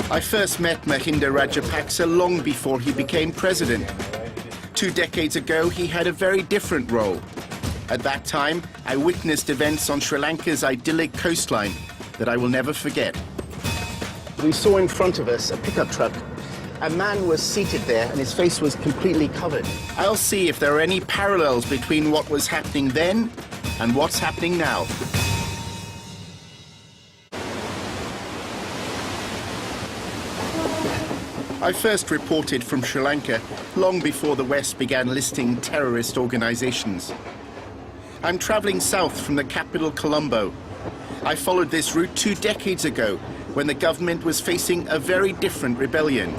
I first met Mahinda Rajapaksa long before he became president. 2 decades ago, he had a very different role. At that time, I witnessed events on Sri Lanka's idyllic coastline that I will never forget. We saw in front of us a pickup truck. A man was seated there and his face was completely covered. I'll see if there are any parallels between what was happening then and what's happening now. I first reported from Sri Lanka long before the West began listing terrorist organizations. I'm traveling south from the capital, Colombo. I followed this route 2 decades ago when the government was facing a very different rebellion.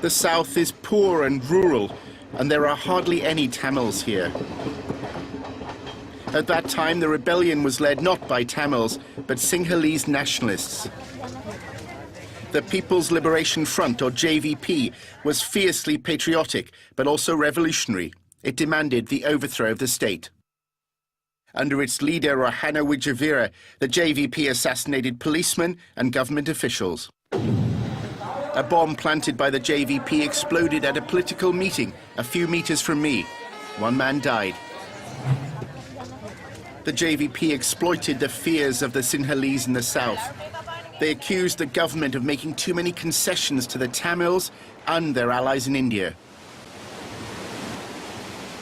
The south is poor and rural, and there are hardly any Tamils here. At that time, the rebellion was led not by Tamils, but Sinhalese nationalists. The People's Liberation Front, or JVP, was fiercely patriotic, but also revolutionary. It demanded the overthrow of the state. Under its leader, Rahana Wijayavira, the JVP assassinated policemen and government officials. A bomb planted by the JVP exploded at a political meeting a few meters from me. 1 man died. The JVP exploited the fears of the Sinhalese in the south. They accused the government of making too many concessions to the Tamils and their allies in India.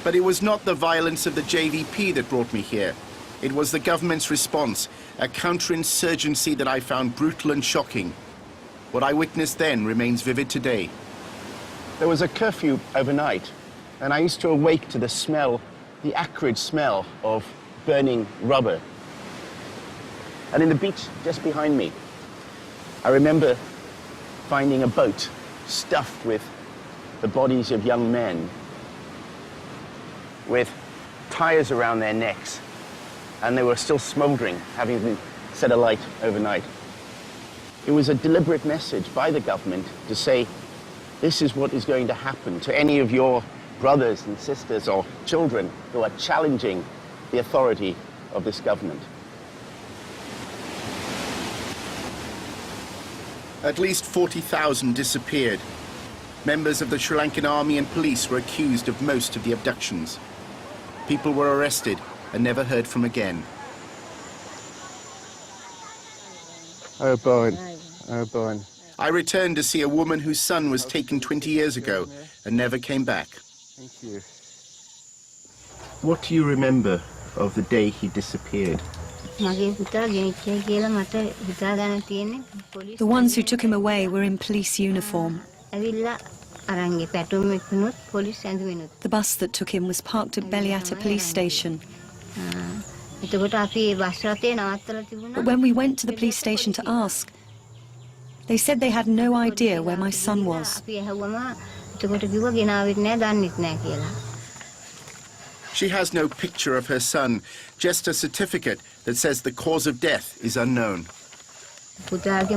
But it was not the violence of the JVP that brought me here. It was the government's response, a counterinsurgency that I found brutal and shocking. What I witnessed then remains vivid today. There was a curfew overnight, and I used to awake to the smell, the acrid smell of burning rubber. And in the beach just behind me, I remember finding a boat stuffed with the bodies of young men with tires around their necks, and they were still smoldering, having been set alight overnight. It was a deliberate message by the government to say, this is what is going to happen to any of your brothers and sisters or children who are challenging the authority of this government. At least 40,000 disappeared. Members of the Sri Lankan army and police were accused of most of the abductions. People were arrested and never heard from again. Oh, Bowen. Oh, Bowen. I returned to see a woman whose son was taken 20 years ago and never came back. Thank you. What do you remember of the day he disappeared? The ones who took him away were in police uniform. The bus that took him was parked at Beliata police station. But when we went to the police station to ask, they said they had no idea where my son was. She has no picture of her son, just a certificate that says the cause of death is unknown. We don't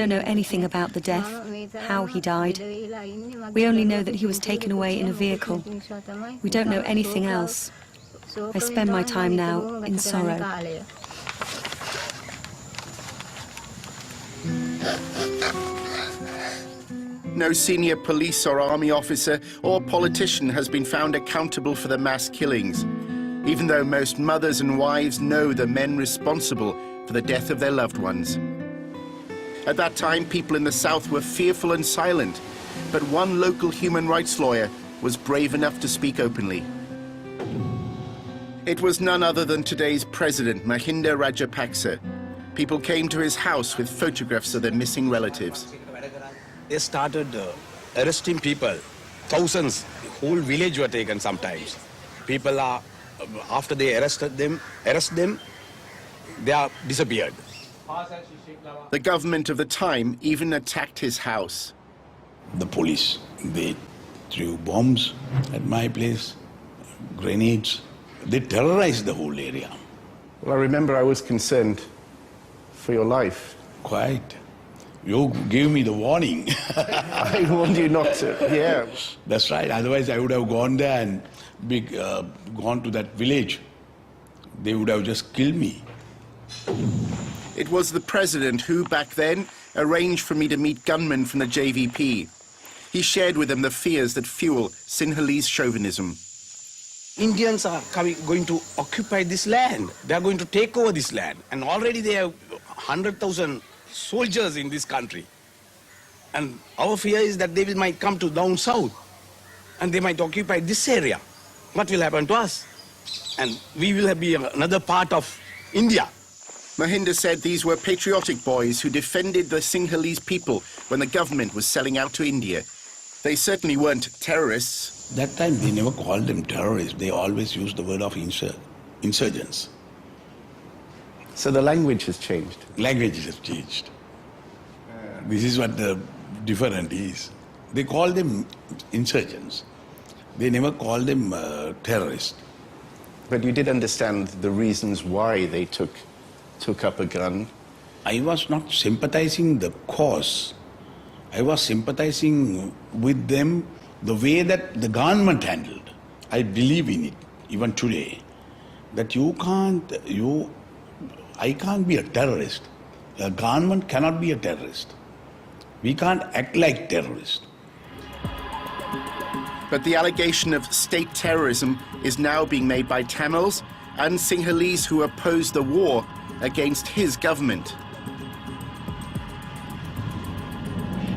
know anything about the death, how he died. We only know that he was taken away in a vehicle. We don't know anything else. I spend my time now in sorrow. No senior police or army officer or politician has been found accountable for the mass killings, even though most mothers and wives know the men responsible for the death of their loved ones. At that time, people in the south were fearful and silent, but one local human rights lawyer was brave enough to speak openly. It was none other than today's president, Mahinda Rajapaksa. People came to his house with photographs of their missing relatives. They started arresting people. Thousands, the whole village were taken sometimes. People are, after they arrest them, they are disappeared. The government of the time even attacked his house. The police, they threw bombs at my place, grenades. They terrorized the whole area. Well, I remember I was concerned for your life. Quite. You gave me the warning. I warned you not to, yeah. That's right. Otherwise, I would have gone there and gone to that village. They would have just killed me. It was the president who, back then, arranged for me to meet gunmen from the JVP. He shared with them the fears that fuel Sinhalese chauvinism. Indians are going to occupy this land. They are going to take over this land. And already they have 100,000 soldiers in this country. And our fear is that they might come to down south and they might occupy this area. What will happen to us? And we will be another part of India. Mahinda said these were patriotic boys who defended the Sinhalese people when the government was selling out to India. They certainly weren't terrorists. That time they never called them terrorists. They always used the word of insurgents. So the language has changed. Languages have changed. This is what the difference is. They call them insurgents. They never call them terrorists. But you did understand the reasons why they took up a gun. I was not sympathizing the cause. I was sympathizing with them the way that the government handled. I believe in it, even today, that I can't be a terrorist. The government cannot be a terrorist. We can't act like terrorists. But the allegation of state terrorism is now being made by Tamils and Sinhalese who oppose the war against his government.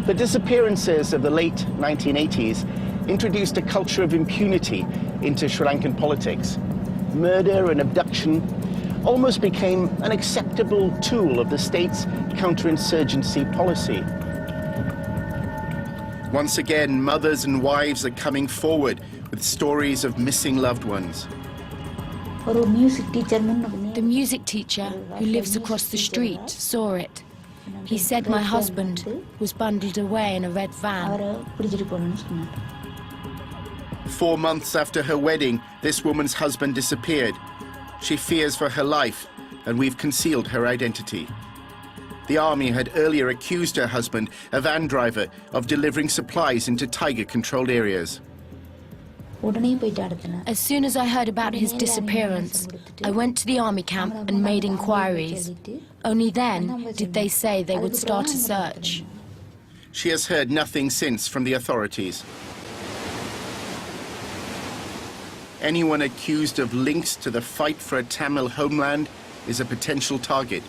The disappearances of the late 1980s introduced a culture of impunity into Sri Lankan politics. Murder and abduction almost became an acceptable tool of the state's counterinsurgency policy. Once again, mothers and wives are coming forward with stories of missing loved ones. The music teacher who lives across the street saw it. He said my husband was bundled away in a red van. 4 months after her wedding, this woman's husband disappeared. She fears for her life, and we've concealed her identity. The army had earlier accused her husband, a van driver, of delivering supplies into Tiger-controlled areas. As soon as I heard about his disappearance, I went to the army camp and made inquiries. Only then did they say they would start a search. She has heard nothing since from the authorities. Anyone accused of links to the fight for a Tamil homeland is a potential target,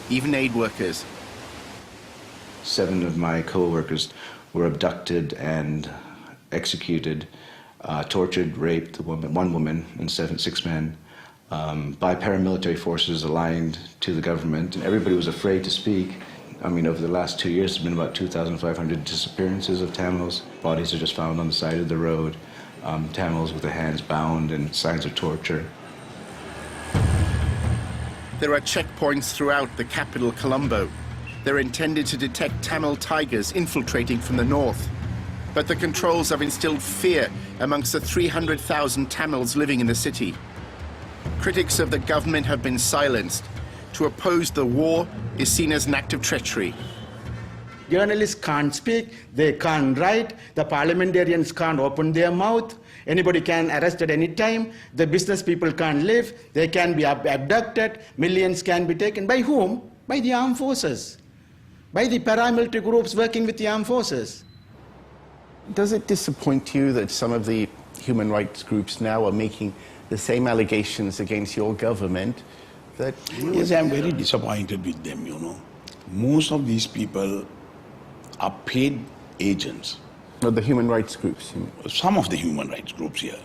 even aid workers. 7 of my co-workers were abducted and executed, tortured, raped, one woman and 6 men, by paramilitary forces aligned to the government. And everybody was afraid to speak. I mean, over the last 2 years, there's been about 2,500 disappearances of Tamils. Bodies are just found on the side of the road. Tamils with their hands bound and signs of torture. There are checkpoints throughout the capital, Colombo. They're intended to detect Tamil tigers infiltrating from the north. But the controls have instilled fear amongst the 300,000 Tamils living in the city. Critics of the government have been silenced. To oppose the war is seen as an act of treachery. Journalists can't speak, they can't write, the parliamentarians can't open their mouth, anybody can arrest at any time, the business people can't live, they can be abducted, millions can be taken. By whom? By the armed forces, by the paramilitary groups working with the armed forces. Does it disappoint you that some of the human rights groups now are making the same allegations against your government? That Yes, I'm very disappointed with them, you know. Most of these people are paid agents. the human rights groups? Some of the human rights groups here.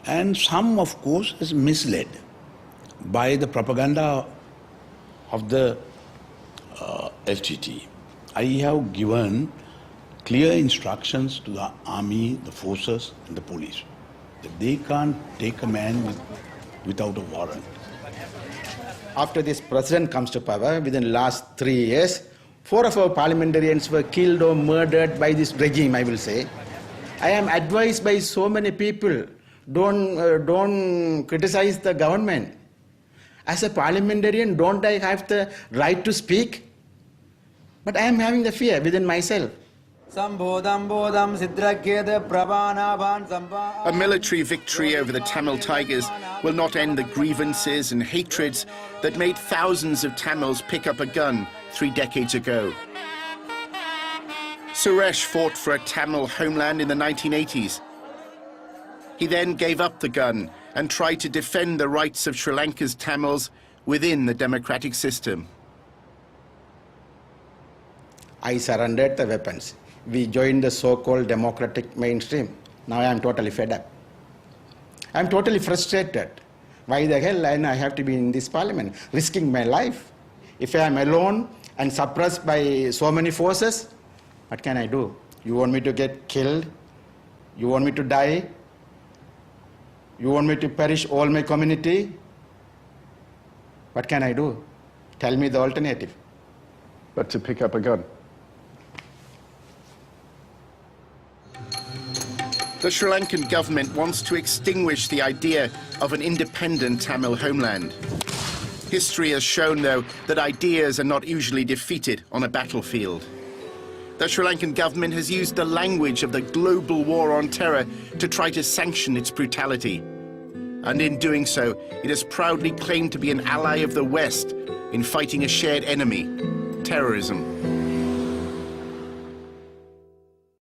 And some, of course, is misled by the propaganda of the FGT. I have given clear instructions to the army, the forces, and the police that they can't take a man without a warrant. After this president comes to power, within the last 3 years, 4 of our parliamentarians were killed or murdered by this regime, I will say. I am advised by so many people, don't criticize the government. As a parliamentarian, don't I have the right to speak? But I am having the fear within myself. A military victory over the Tamil Tigers will not end the grievances and hatreds that made thousands of Tamils pick up a gun 3 decades ago. Suresh fought for a Tamil homeland in the 1980s. He then gave up the gun and tried to defend the rights of Sri Lanka's Tamils within the democratic system. I surrendered the weapons. We joined the so-called democratic mainstream. Now I am totally fed up. I am totally frustrated. Why the hell I have to be in this parliament, risking my life? If I am alone and suppressed by so many forces, what can I do? You want me to get killed? You want me to die? You want me to perish all my community? What can I do? Tell me the alternative. But to pick up a gun. The Sri Lankan government wants to extinguish the idea of an independent Tamil homeland. History has shown, though, that ideas are not usually defeated on a battlefield. The Sri Lankan government has used the language of the global war on terror to try to sanction its brutality. And in doing so, it has proudly claimed to be an ally of the West in fighting a shared enemy, terrorism.